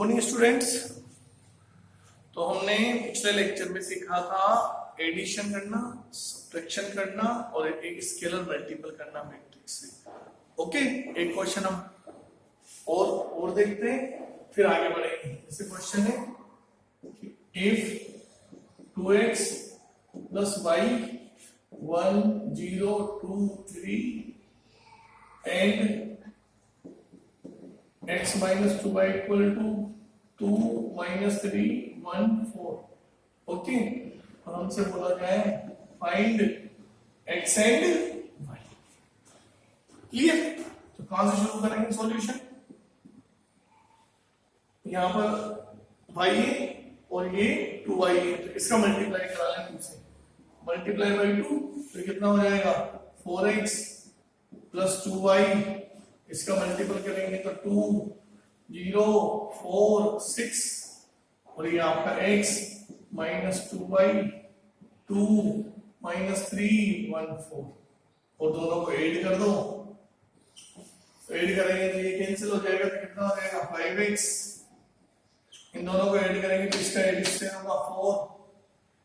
Morning students. तो हमने पिछले लेक्चर में सीखा था एडिशन करना, सब्ट्रैक्शन करना और एक स्केलर मल्टीपल करना मैट्रिक्स से। ओके, एक क्वेश्चन हम और देखते हैं, फिर आगे बढ़ेंगे। जैसे क्वेश्चन है if 2x plus y 1 0 2 3 and x minus 2y equal to 2 minus 3 1 4। Okay, और हमसे बोला जाए find x and y। Clear? तो कहां से शुरू करेंगे सॉल्यूशन? यहां पर y है और ये 2y है, तो इसका मल्टीप्लाई करा लें 2 से। मल्टीप्लाई बाई 2 तो कितना हो जाएगा 4x प्लस 2y। इसका मल्टीपल करेंगे तो 2 0 4 6 और ये आपका x माइनस 2y 2 माइनस 3 1 4 और दोनों को ऐड कर दो। तो ऐड करेंगे तो ये कैंसिल हो जाएगा, तो कितना हो जाएगा 5x। इन दोनों को ऐड करेंगे तो इसका ऐड इससे होगा 4,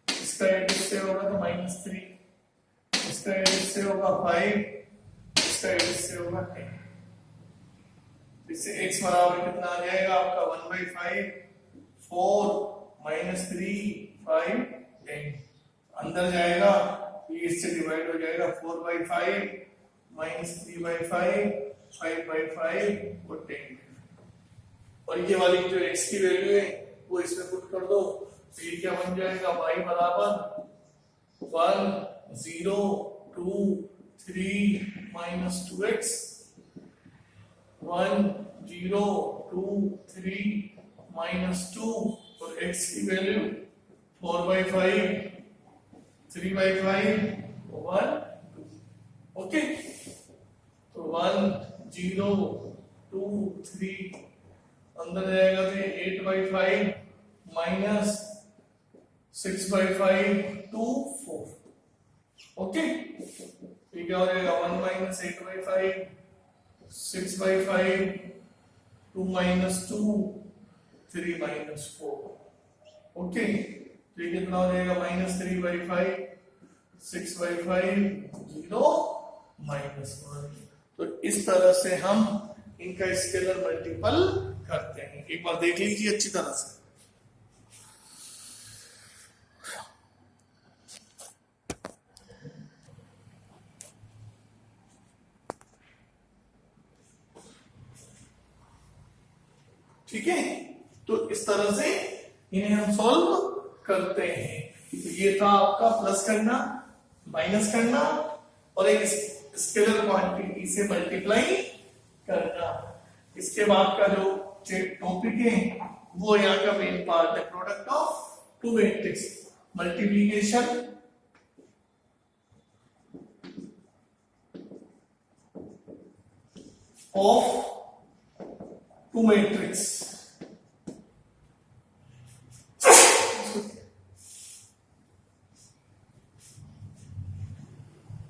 इसका ऐड इससे होगा तो माइनस 3, इसका ऐड इससे होगा 5, इसका ऐड इससे होगा 10। इससे x बराबर कितना आ जाएगा आपका 1/5 4 माइनस 3 5 10। अंदर जाएगा ये इससे डिवाइड हो जाएगा 4/5 माइनस 3/5 5/5 और 10। और ये वाली जो x की वैल्यू है वो इसमें पुट कर दो, तो ये क्या बन जाएगा y बराबर 1 0 2 3 माइनस 2x 1 0 2 3 माइनस 2 और x की वैल्यू 4/5 3/5 1 2। ओके, तो 1 0 2 3 अंदर जाएगा तो 8/5 माइनस 6/5 2 4। ओके, ये क्या हो जाएगा 1 माइनस 8/5 6/5 2 माइनस 2 3 माइनस 4। ओके, तो ये कितना हो जाएगा माइनस 3/5 6/5 0 माइनस 1। तो इस तरह से हम इनका स्केलर मल्टीपल करते हैं। एक बार देख लीजिए अच्छी तरह से। ठीक है, तो इस तरह से इन्हें हम सॉल्व करते हैं। तो ये था आपका प्लस करना, माइनस करना और एक स्केलर क्वांटिटी से मल्टीप्लाई करना। इसके बाद का जो टॉपिक है वो यहाँ का मेन पार्ट है, product of two matrix, multiplication of two matrix.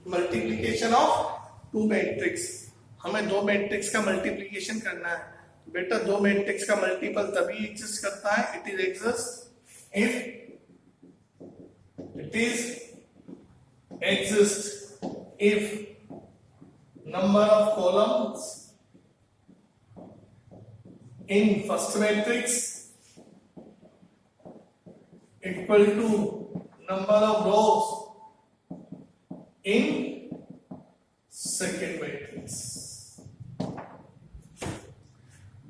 Multiplication of two matrix, हमें दो मैट्रिक्स का मल्टीप्लिकेशन करना है। बेटा दो मैट्रिक्स का मल्टीपल तभी एग्जिस्ट करता है, it exist if number of columns in first matrix equal to number of rows in second matrix।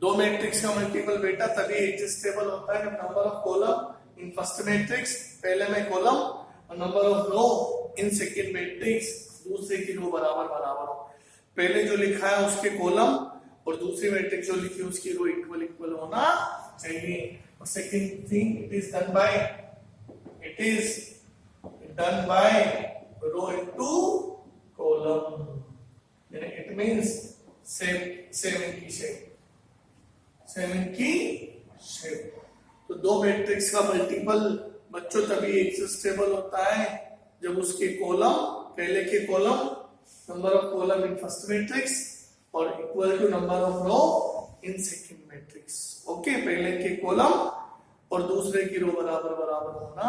दो मैट्रिक्स का मल्टीपल बेटा तभी एग्जिस्टेबल होता है जब number of column in first matrix पहले में कॉलम और number of row in second matrix दूसरे की रो बराबर बराबर हो। पहले जो लिखा है उसके कॉलम और दूसरी मैट्रिक्स जो लिखी है उसकी रो इक्वल इक्वल होना चाहिए। और second thing it is done by row into column, यानी इट मींस सेम इनकी शेप। तो दो मैट्रिक्स का मल्टीपल बच्चों तभी एग्जिस्टेबल होता है जब उसके कॉलम पहले के column number of column in first matrix और equal to number of row in second matrix. Okay, पहले के कॉलम और दूसरे की रो बराबर बराबर होना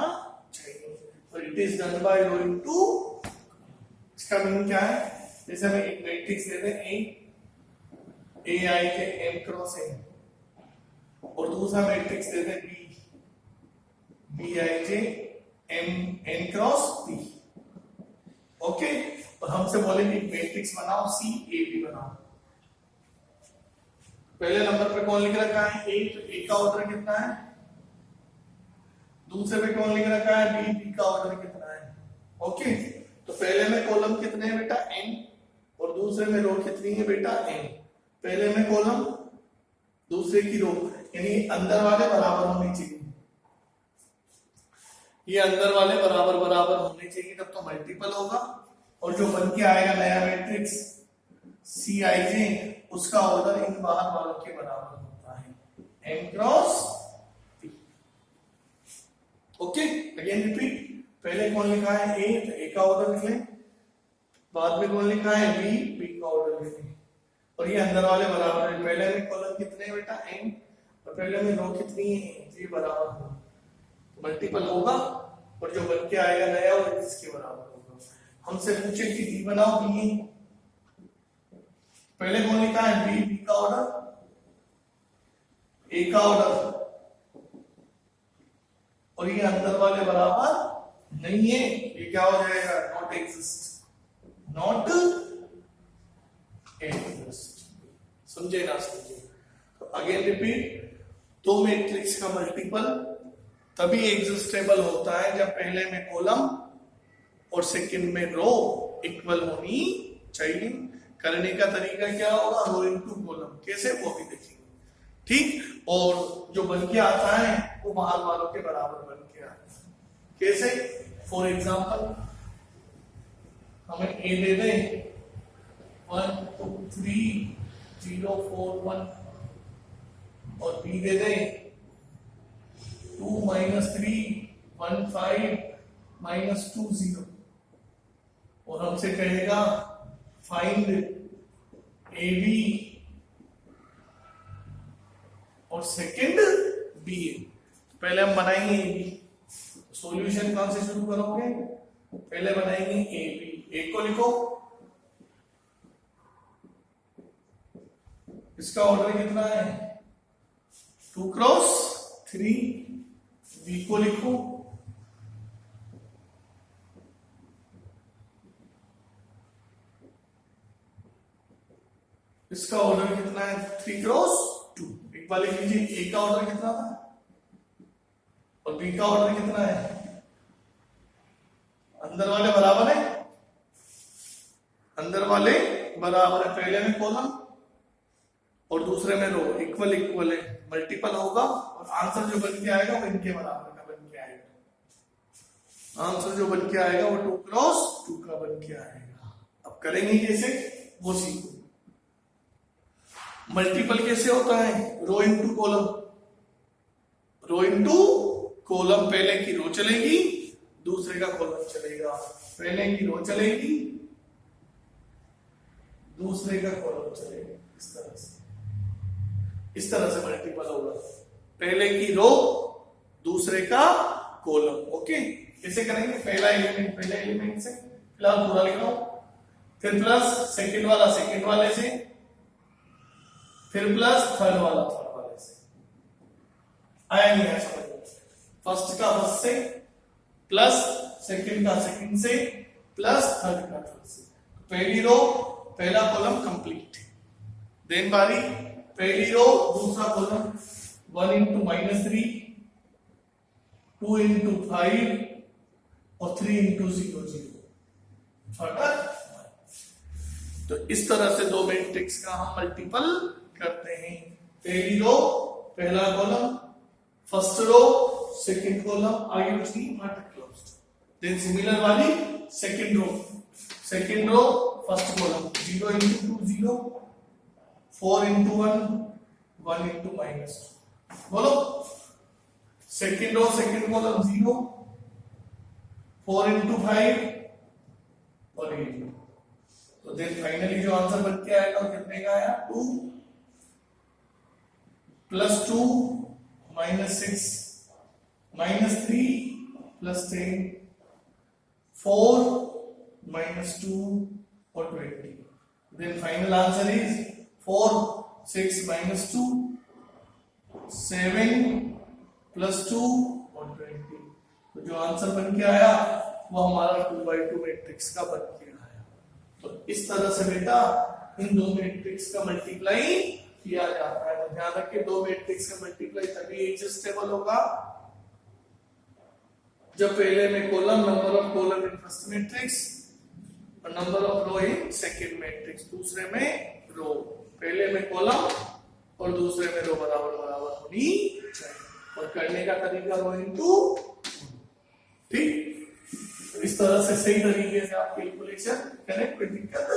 चाहिए, और it is done by row into. इसका मीनिंग क्या है? जैसे हमें एक मैट्रिक्स दे दें ए आई के m क्रॉस n, और दूसरा मैट्रिक्स दे दें B I J m n cross p। Okay, और हमसे बोलेंगे मैट्रिक्स बनाओ सी ए बी बनाओ। पहले नंबर पे कौन लिख रखा है? ए, तो ए का ऑर्डर कितना है? दूसरे पे कौन लिख रखा है? बी का ऑर्डर कितना है? ओके, तो पहले में कॉलम कितने हैं बेटा? n, और दूसरे में रो कितनी है बेटा? n। पहले में कॉलम, दूसरे की रो, यानी अंदर वाले बराबर होने चाहिए, ये अंदर वाले बराबर बराबर होने चाहिए, तब तो मल्टीपल होगा। और जो बन के आएगा नया मैट्रिक्स सी आई जे, उसका ऑर्डर इन बाहर वालों के बराबर होता है, m cross p। Okay, again repeat. पहले कौन लिखा है? a, तो a का ऑर्डर लिख लें, बाद में कौन लिखा है? b का ऑर्डर लिख लें, और ये अंदर वाले बराबर है। पहले में कॉलम कितने हैं बेटा? n, और पहले में रो कितनी है? ये बराबर हो, मल्टीपल होगा, और जो बन के आएगा नया वो इसके बराबर होगा। हमसे पूछे कि डी बनाओ बी, पहले कौन लिखा है? बी का ऑर्डर, ए का ऑर्डर, और ये अंदर वाले बराबर नहीं है, ये क्या हो जाएगा? Not exist, not exist. समझे ना समझे? तो अगेन रिपीट, दो मैट्रिक्स का मल्टीपल तभी एग्जिस्टेबल होता है जब पहले में कॉलम और सेकंड में रो इक्वल होनी चाहिए। करने का तरीका क्या होगा? रो इनटू कॉलम, कैसे वो भी देखेंगे, ठीक। और जो बन के आता है वो बाहर वालों के बराबर बन के आता है, कैसे? फॉर एग्जांपल हमें ए दे दें 1 2 3 0 4 1, और बी दे दें 2 -3 1 5 -2 0, और हमसे कहेगा फाइंड ए बी और सेकंड बी। पहले हम बनाएंगे ए बी, सॉल्यूशन कहां से शुरू करोगे? पहले बनाएंगे ए बी। ए को लिखो, इसका ऑर्डर कितना है? 2 क्रॉस 3। बी को लिखो, इसका ऑर्डर कितना है? 3 क्रॉस 2। एक बार लिख लीजिए, ए का ऑर्डर कितना था और बी का ऑर्डर कितना है? अंदर वाले बराबर है, अंदर वाले बराबर है। पहले में कॉलम और दूसरे में रो इक्वल इक्वल है, मल्टीपल होगा, और आंसर जो बन के आएगा वो इनके बराबर का बन के आएगा। आंसर जो बन के आएगा वो 2 क्रॉस 2 का बन के आएगा। अब करेंगे कैसे वो सीखो। मल्टीपल कैसे होता है? रो इनटू कॉलम, रो इनटू कॉलम। पहले की रो चलेगी, दूसरे का कॉलम चलेगा, पहले की रो चलेगी, दूसरे का कॉलम चलेगा। इस तरह से मल्टीपल होगा, पहले की रो दूसरे का कॉलम। ओके, कैसे करेंगे? पहला एलिमेंट पहले एलिमेंट से, फिलहाल पूरा लिख रहा हूं, फिर प्लस सेकंड वाला सेकंड वाले से, फिर प्लस थर्ड वाला थर्ड वाले से। आया नहीं है समझ? फर्स्ट का फर्स्ट से, प्लस सेकंड का सेकंड से, प्लस थर्ड का थर्ड से। पहली रो पहला कॉलम कंप्लीट, देन बारी पहली रो दूसरा कॉलम 1 into -3, 2 into 5 और 3 into 0 0। तो इस तरह से दो मैट्रिक्स का हम मल्टीपल करते हैं। पहली रो पहला column, first row second column, are you see not closed. Then similar वाली second row first column 0 into 2 0, 4 into 1 1 into -2। बोलो, second row second column 0, 4 into 5 और 8। तो देन फाइनली जो आंसर बन के आएगा वो कितने का आया? 2। +2 -6 -3 +10 4 -2 or 20. Then final answer is 4 6 -2 7 +2 और 20. तो जो आंसर बन के आया वो हमारा 2/2 मैट्रिक्स का बन के आया। तो इस तरह से बेटा इन दो मैट्रिक्स का मल्टीप्लाई किया जाता है। तो ध्यान रखिए, दो मैट्रिक्स का मल्टीप्लाई तभी एडजस्टेबल होगा जब पहले में column, number of column in first matrix और number of row in second matrix, दूसरे में रो, पहले में कॉलम और दूसरे में रो बराबर बराबर होनी चाहिए। और करने का तरीका रो इनटू, ठीक, इस तरह से सही तरीके से आप कैलकुलेशन करें, कोई दिक्कत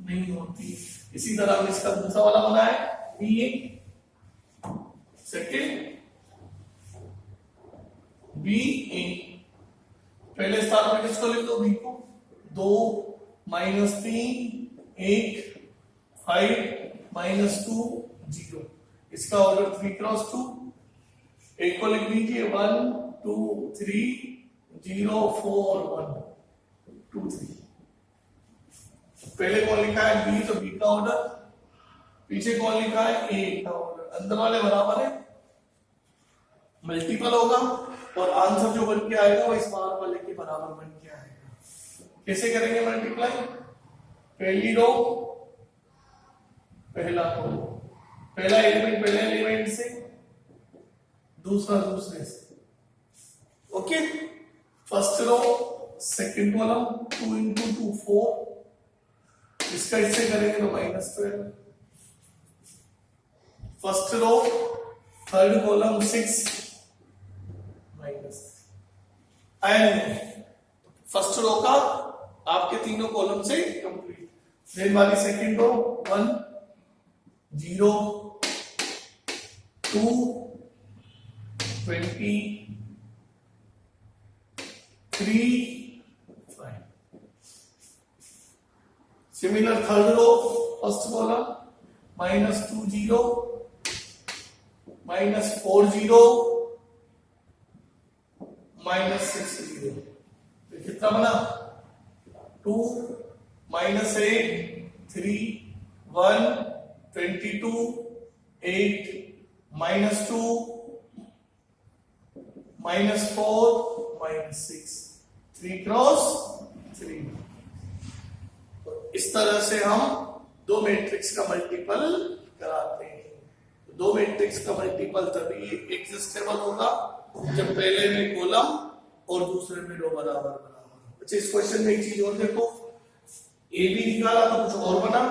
नहीं होती। इसी तरह हम इसका दूसरा वाला बनाए BA, सेकंड BA, पहले स्थान पर किसको लिख दो, B को, 2 -3 1 5 -2 0, इसका ऑर्डर 3 × 2, एक को लिख दीजिए 1 2 3 0 4 1 2 3, पहले कौन लिखा है B, तो B का ऑर्डर, पीछे कौन लिखा है A का ऑर्डर, अंदर वाले बराबर है, मल्टीपल होगा और आंसर जो बन के आएगा वो इस बार वाले के बराबर बन के आएगा। कैसे करेंगे मल्टीप्लाई, पहली रो पहला कॉलम, पहला एलिमेंट पहले एलिमेंट से, दूसरा दूसरे से, okay, first row second column 2 × 2 4, इसका इससे करेंगे तो -12, first row third column 6 and first row का आपके तीनों कॉलम से कंप्लीट, देन वाली second row 1 0 2 20 3 5, similar third row first column -2 0 -4 0 -6 0, कितना बना 2 -8 3 1 22 8 -2 -4 -6 3 × 3। तो इस तरह से हम दो मैट्रिक्स का मल्टीपल कराते हैं। दो मैट्रिक्स का मल्टीपल तभी एग्जिस्टेबल होगा जब पहले में कॉलम और दूसरे में रो बराबर बराबर। अच्छा, इस क्वेश्चन में एक चीज और देखो, ए बी निकाला तो कुछ और बना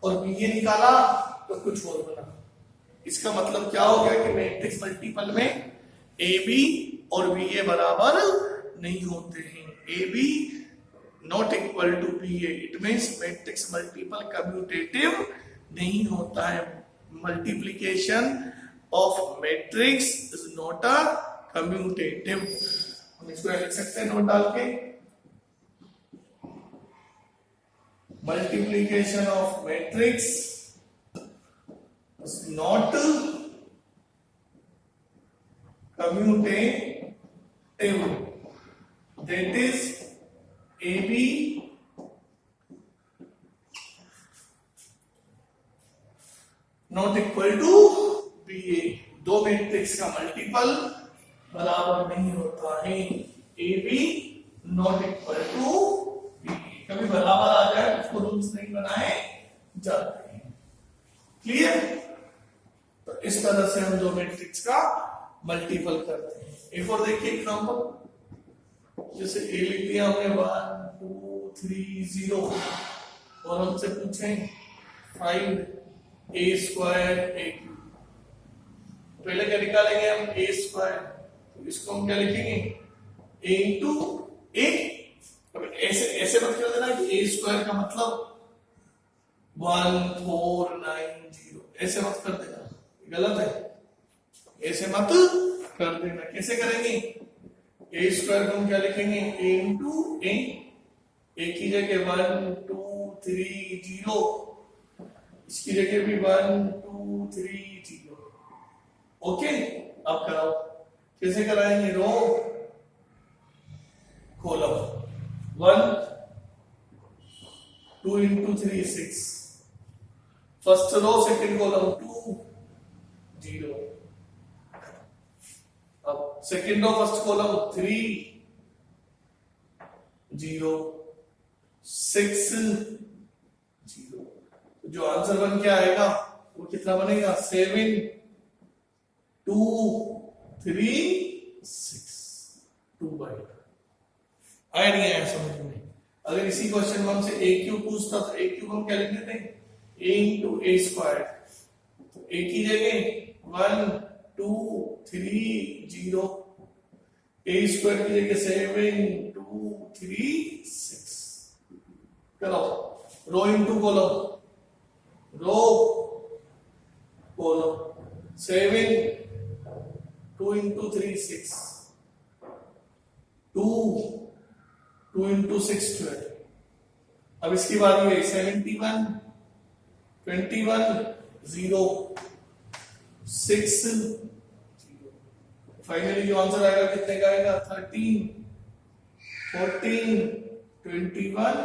और बी ए निकाला तो कुछ और बना। इसका मतलब क्या हो गया कि मैट्रिक्स मल्टीपल में ए बी और बी ए बराबर नहीं होते हैं। A B not equal to B A, it means matrix multiple commutative नहीं होता है। Multiplication of matrix is not a commutative. हम इसको लिख सकते हैं नोट डाल के, multiplication of matrix is not commutative, that is A B not equal to B A. दो मैट्रिक्स का मल्टीपल बराबर नहीं होता है। A B not equal to B A, कभी बराबर आ जाए उसको रूल्स नहीं बनाए जाते हैं। क्लियर? तो इस तरह से हम दो मैट्रिक्स का मल्टीपल करते हैं। एक और देखिए एग्जांपल, जैसे ए लिख दिया हमने 1 2 3 0 और हमसे पूछे फाइंड ए स्क्वायर ए क्यूब। पहले क्या निकालेंगे हम, ए स्क्वायर, तो इसको हम क्या लिखेंगे, ए इंटू ए। अब ऐसे ऐसे मत कर देना कि ए स्क्वायर का मतलब 1490, ऐसे मत कर देना, गलत है, ऐसे मत कर देना। कैसे करेंगे, ए स्क्वायर को हम क्या लिखेंगे, ए इंटू ए, ए की जगह 1 2 3 0, इसकी जगह भी 1 2 3 0, ओके, अब कराओ, कैसे कराएंगे? Row column 1 2 into 3 6, first row second column 2 0, अब सेकंड रो फर्स्ट कॉलम 3 0 6 0, जो आंसर बन के आएगा वो कितना बनेगा? 7 2 3 6, 2/8। आया नहीं आया समझ में? अगर इसी क्वेश्चन में हमसे ए क्यूब पूछता तो ए क्यूब हम क्या लिख देते हैं? a into a square, तो a की जगह 1 2 3 0, a स्क्वायर की जगह 7 2 3 6। चलो row into column, row column 7 2 into 3 6, 2 2 into 6 12। अब इसकी बारी है 71 21 0 6 0। फाइनली जो आंसर आएगा कितने का आएगा? 13 14 21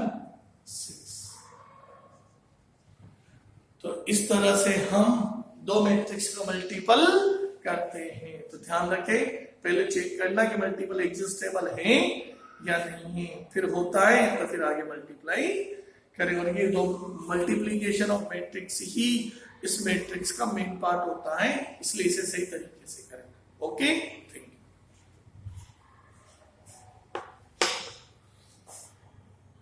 6। तो इस तरह से हम दो मैट्रिक्स का मल्टीपल करते हैं। तो ध्यान रखें, पहले चेक करना कि मल्टीपल एग्जिस्टेबल है या नहीं है, फिर होता है तो फिर आगे मल्टीप्लाई करें। और ये दो मल्टीप्लीकेशन ऑफ मैट्रिक्स ही इस मैट्रिक्स का मेन पार्ट होता है, इसलिए इसे सही तरीके से करें। ओके।